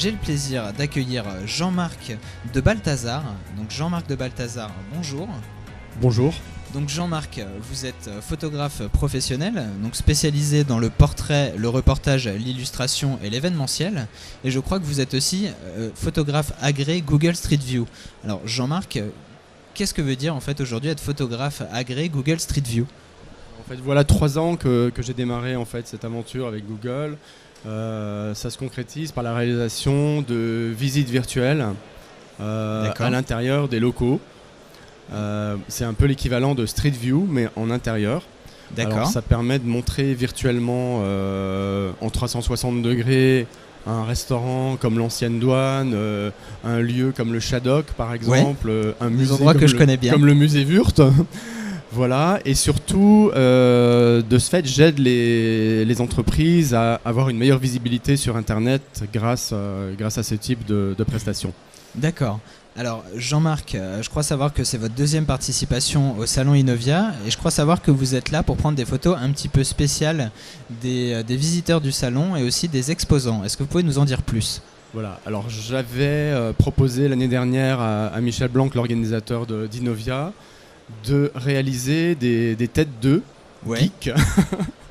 j'ai le plaisir d'accueillir Jean-Marc de Balthazar. Donc Jean-Marc de Balthazar, bonjour. Bonjour. Donc Jean-Marc, vous êtes photographe professionnel, donc spécialisé dans le portrait, le reportage, l'illustration et l'événementiel. Et je crois que vous êtes aussi photographe agréé Google Street View. Alors Jean-Marc, qu'est-ce que veut dire en fait aujourd'hui être photographe agréé Google Street View ? En fait, voilà 3 ans que j'ai démarré en fait cette aventure avec Google. Ça se concrétise par la réalisation de visites virtuelles à l'intérieur des locaux. C'est un peu l'équivalent de Street View mais en intérieur. D'accord. Alors, ça permet de montrer virtuellement en 360 degrés un restaurant comme l'Ancienne Douane, un lieu comme le Shadok par exemple, un musée endroits que je connais bien. comme le musée Wurt. Voilà, et surtout, de ce fait, j'aide les entreprises à avoir une meilleure visibilité sur Internet grâce à ce type de prestations. D'accord. Alors Jean-Marc, je crois savoir que c'est votre deuxième participation au salon Innovia et je crois savoir que vous êtes là pour prendre des photos un petit peu spéciales des visiteurs du salon et aussi des exposants. Est-ce que vous pouvez nous en dire plus ? Voilà, alors j'avais proposé l'année dernière à Michel Blanc, l'organisateur d'Innovia, de réaliser des têtes de geeks.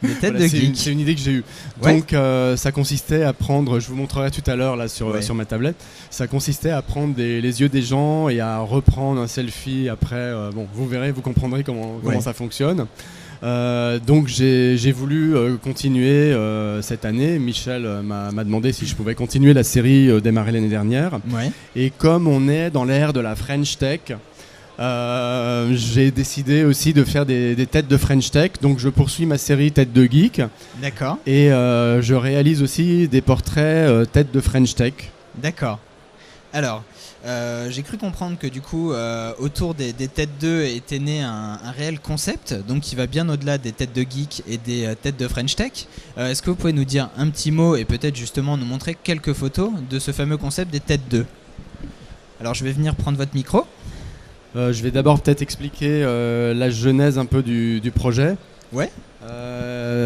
Des têtes de geeks. C'est une idée que j'ai eue. Ouais. Donc ça consistait à prendre, je vous montrerai tout à l'heure là sur ma tablette, ça consistait à prendre les yeux des gens et à reprendre un selfie après. Bon, vous verrez, vous comprendrez comment ça fonctionne. Donc j'ai voulu continuer cette année. Michel m'a demandé si je pouvais continuer la série démarrée l'année dernière. Ouais. Et comme on est dans l'ère de la French Tech, j'ai décidé aussi de faire des têtes de French Tech, donc je poursuis ma série Têtes de Geek. D'accord. Et je réalise aussi des portraits têtes de French Tech. D'accord. Alors, j'ai cru comprendre que du coup, autour des têtes 2 était né un réel concept, donc qui va bien au-delà des têtes de geek et des têtes de French Tech. Est-ce que vous pouvez nous dire un petit mot et peut-être justement nous montrer quelques photos de ce fameux concept des têtes 2 ? Alors, je vais venir prendre votre micro. Je vais d'abord peut-être expliquer la genèse un peu du projet. Ouais.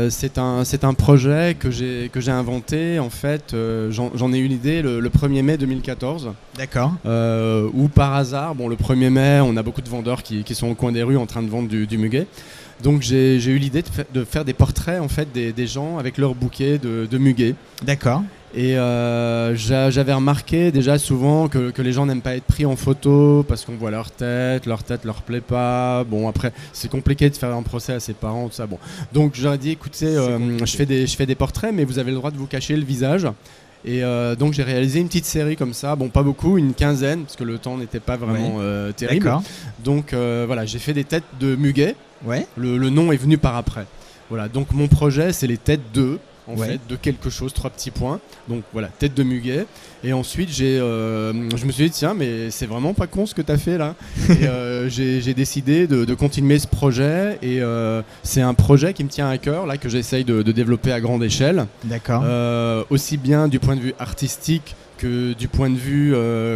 C'est un projet que j'ai inventé en fait. J'en ai eu l'idée le 1er mai 2014. D'accord. Où par hasard, le 1er mai, on a beaucoup de vendeurs qui sont au coin des rues en train de vendre du muguet. Donc j'ai eu l'idée de faire des portraits en fait des gens avec leur bouquet de muguet. D'accord. Et j'avais remarqué déjà souvent que les gens n'aiment pas être pris en photo parce qu'on voit leur tête leur plaît pas. Bon, après c'est compliqué de faire un procès à ses parents, tout ça. Bon, donc j'aurais dit écoutez, je fais des portraits, mais vous avez le droit de vous cacher le visage. Et donc j'ai réalisé une petite série comme ça, pas beaucoup, une quinzaine parce que le temps n'était pas vraiment terrible. D'accord. Donc voilà, j'ai fait des têtes de muguet. Ouais. Le nom est venu par après. Voilà, donc mon projet c'est les têtes de fait, de quelque chose, 3 petits points. Donc voilà, tête de muguet. Et ensuite, je me suis dit, tiens, mais c'est vraiment pas con ce que tu as fait là. Et j'ai décidé de continuer ce projet. Et c'est un projet qui me tient à cœur, là, que j'essaye de développer à grande échelle. D'accord. Aussi bien du point de vue artistique que du point de vue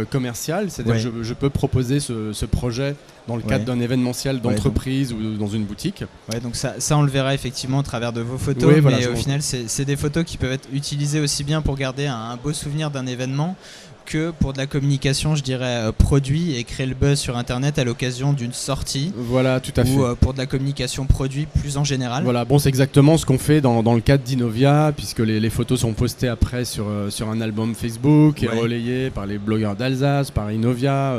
commercial. C'est-à-dire que je peux proposer ce projet dans le cadre d'un événementiel d'entreprise ou dans une boutique. Ouais, donc ça on le verra effectivement au travers de vos photos, Oui, voilà, mais au final c'est des photos qui peuvent être utilisées aussi bien pour garder un beau souvenir d'un événement que pour de la communication, je dirais, produit et créer le buzz sur Internet à l'occasion d'une sortie. Voilà, tout à fait. Ou pour de la communication produit plus en général. Voilà, bon, c'est exactement ce qu'on fait dans le cadre d'Innovia, puisque les photos sont postées après sur un album Facebook et relayées par les blogueurs d'Alsace, par Innovia,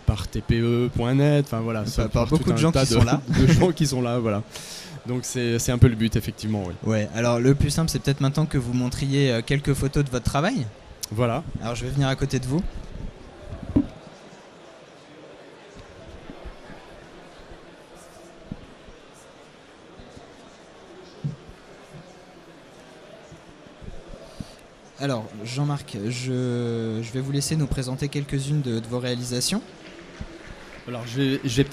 par TPE.net, enfin voilà. Par beaucoup de gens qui sont là. De gens qui sont là, voilà. Donc c'est un peu le but, effectivement, oui. Ouais, alors le plus simple, c'est peut-être maintenant que vous montriez quelques photos de votre travail. Voilà. Alors je vais venir à côté de vous. Alors Jean-Marc, je vais vous laisser nous présenter quelques-unes de vos réalisations. Alors je vais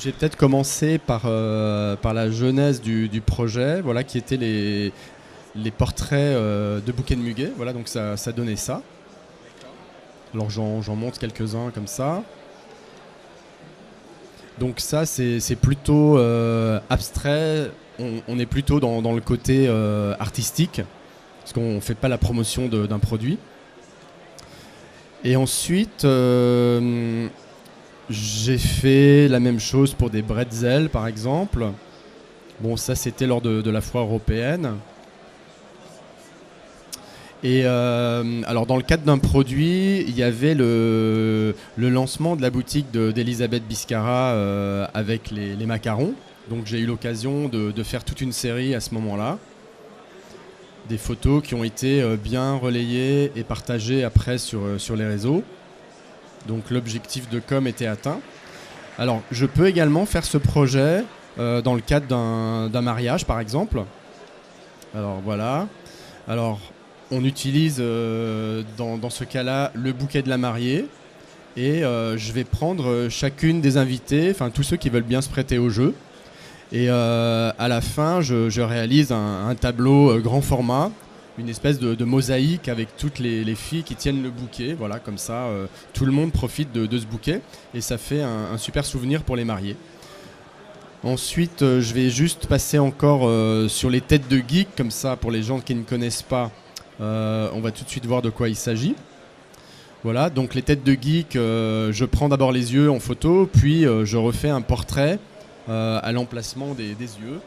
peut-être commencer par la genèse du projet, voilà, qui étaient les portraits de bouquets de muguet. Voilà, donc ça donnait ça. Alors j'en montre quelques-uns comme ça. Donc ça c'est plutôt abstrait, on est plutôt dans le côté artistique, parce qu'on ne fait pas la promotion d'un produit. Et ensuite, j'ai fait la même chose pour des bretzels, par exemple. Bon, ça, c'était lors de la foire européenne. Et alors, dans le cadre d'un produit, il y avait le lancement de la boutique d'Elisabeth Biscara avec les macarons. Donc, j'ai eu l'occasion de faire toute une série à ce moment-là. Des photos qui ont été bien relayées et partagées après sur les réseaux. Donc l'objectif de com était atteint. Alors je peux également faire ce projet dans le cadre d'un mariage par exemple. Alors voilà. Alors on utilise dans ce cas-là le bouquet de la mariée et je vais prendre chacune des invités, enfin tous ceux qui veulent bien se prêter au jeu. Et à la fin, je réalise un tableau grand format, une espèce de mosaïque avec toutes les filles qui tiennent le bouquet. Voilà, comme ça, tout le monde profite de ce bouquet et ça fait un super souvenir pour les mariés. Ensuite, je vais juste passer encore sur les têtes de geek, comme ça, pour les gens qui ne connaissent pas, on va tout de suite voir de quoi il s'agit. Voilà, donc les têtes de geek, je prends d'abord les yeux en photo, puis je refais un portrait à l'emplacement des yeux.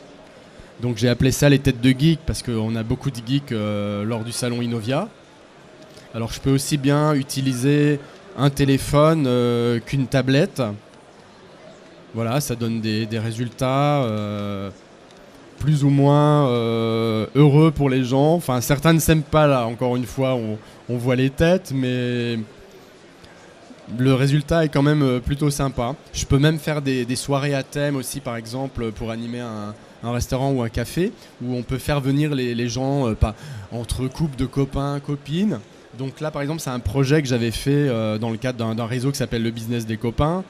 Donc j'ai appelé ça les têtes de geek parce qu'on a beaucoup de geeks lors du salon Innovia. Alors je peux aussi bien utiliser un téléphone qu'une tablette. Voilà, ça donne des résultats plus ou moins heureux pour les gens. Enfin, certains ne s'aiment pas là, encore une fois, on voit les têtes, mais le résultat est quand même plutôt sympa. Je peux même faire des soirées à thème aussi, par exemple, pour animer un restaurant ou un café, où on peut faire venir les gens entre couples de copains, copines. Donc là, par exemple, c'est un projet que j'avais fait dans le cadre d'un réseau qui s'appelle le Business des copains,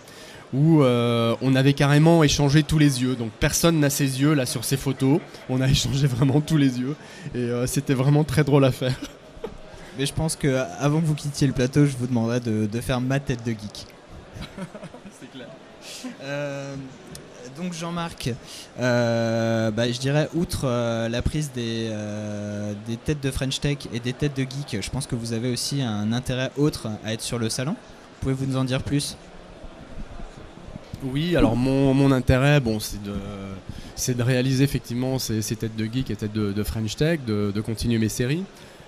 où on avait carrément échangé tous les yeux. Donc personne n'a ses yeux là sur ces photos. On a échangé vraiment tous les yeux. Et c'était vraiment très drôle à faire. Mais je pense qu'avant que vous quittiez le plateau, je vous demanderai de faire ma tête de geek. C'est clair. Donc Jean-Marc, je dirais, outre la prise des têtes de French Tech et des têtes de geek, je pense que vous avez aussi un intérêt autre à être sur le salon. Pouvez-vous nous en dire plus ? Oui, alors mon intérêt, c'est de réaliser effectivement ces têtes de geek et têtes de French Tech, de continuer mes séries.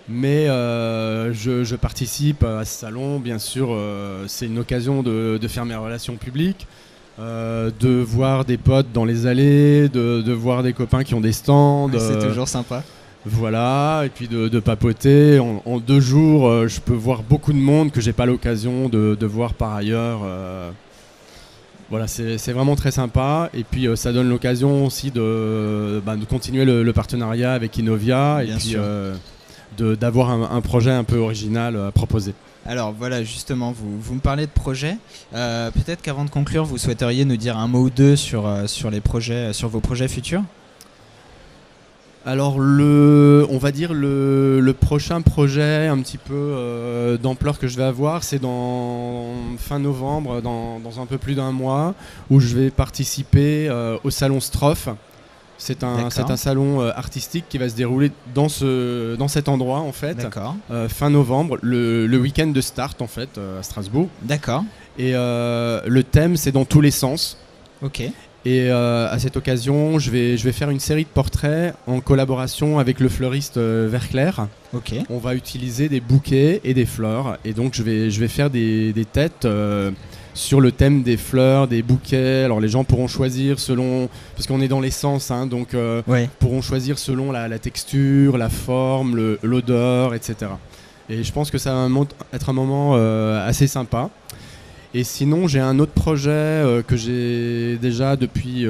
Mais je participe à ce salon, bien sûr, c'est une occasion de faire mes relations publiques, de voir des potes dans les allées, de voir des copains qui ont des stands. C'est toujours sympa. Voilà, et puis de papoter. En 2 jours, je peux voir beaucoup de monde que j'ai pas l'occasion de voir par ailleurs. Voilà, c'est vraiment très sympa. Et puis ça donne l'occasion aussi de continuer le partenariat avec Innovia. Bien et puis sûr. D'avoir un projet un peu original à proposer. Alors voilà, justement, vous me parlez de projets. Peut-être qu'avant de conclure, vous souhaiteriez nous dire un mot ou deux sur vos projets futurs ? Alors on va dire le prochain projet un petit peu d'ampleur que je vais avoir, c'est dans fin novembre, dans un peu plus d'1 mois, où je vais participer au salon Strophe. C'est un salon artistique qui va se dérouler dans cet endroit en fait. D'accord. Fin novembre, le week-end de Start en fait à Strasbourg. D'accord. Et le thème c'est dans tous les sens. Ok. Et à cette occasion, je vais faire une série de portraits en collaboration avec le fleuriste Verclair. Ok. On va utiliser des bouquets et des fleurs. Et donc je vais faire des têtes sur le thème des fleurs, des bouquets. Alors les gens pourront choisir selon, parce qu'on est dans l'essence, hein, donc Ouais. pourront choisir selon la texture, la forme, l'odeur, etc. Et je pense que ça va être un moment assez sympa. Et sinon, j'ai un autre projet que j'ai déjà depuis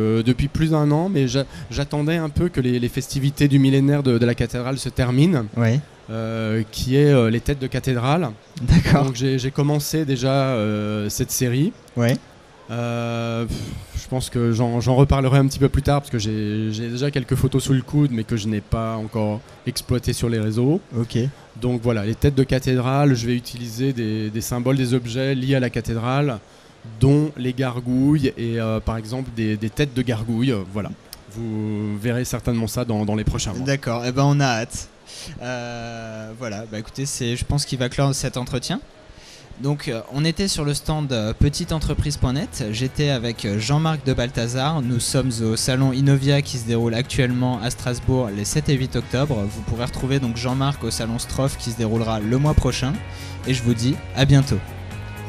plus d'1 an, mais j'attendais un peu que les festivités du millénaire de la cathédrale se terminent, Ouais. qui est les têtes de cathédrale. D'accord. Donc j'ai commencé déjà cette série. Ouais. Je pense que j'en reparlerai un petit peu plus tard, parce que j'ai déjà quelques photos sous le coude, mais que je n'ai pas encore exploitées sur les réseaux. Ok. Donc voilà, les têtes de cathédrale, je vais utiliser des symboles, des objets liés à la cathédrale, dont les gargouilles et par exemple des têtes de gargouilles. Voilà, vous verrez certainement ça dans les prochains mois. D'accord, eh ben on a hâte. Voilà, écoutez, je pense qu'il va clore cet entretien. Donc on était sur le stand petiteentreprise.net, j'étais avec Jean-Marc de Balthazar, nous sommes au salon Innovia qui se déroule actuellement à Strasbourg les 7 et 8 octobre. Vous pourrez retrouver donc Jean-Marc au salon Stroff qui se déroulera le mois prochain et je vous dis à bientôt.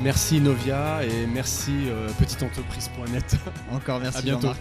Merci Innovia et merci petiteentreprise.net. Encore merci à bientôt. Jean-Marc.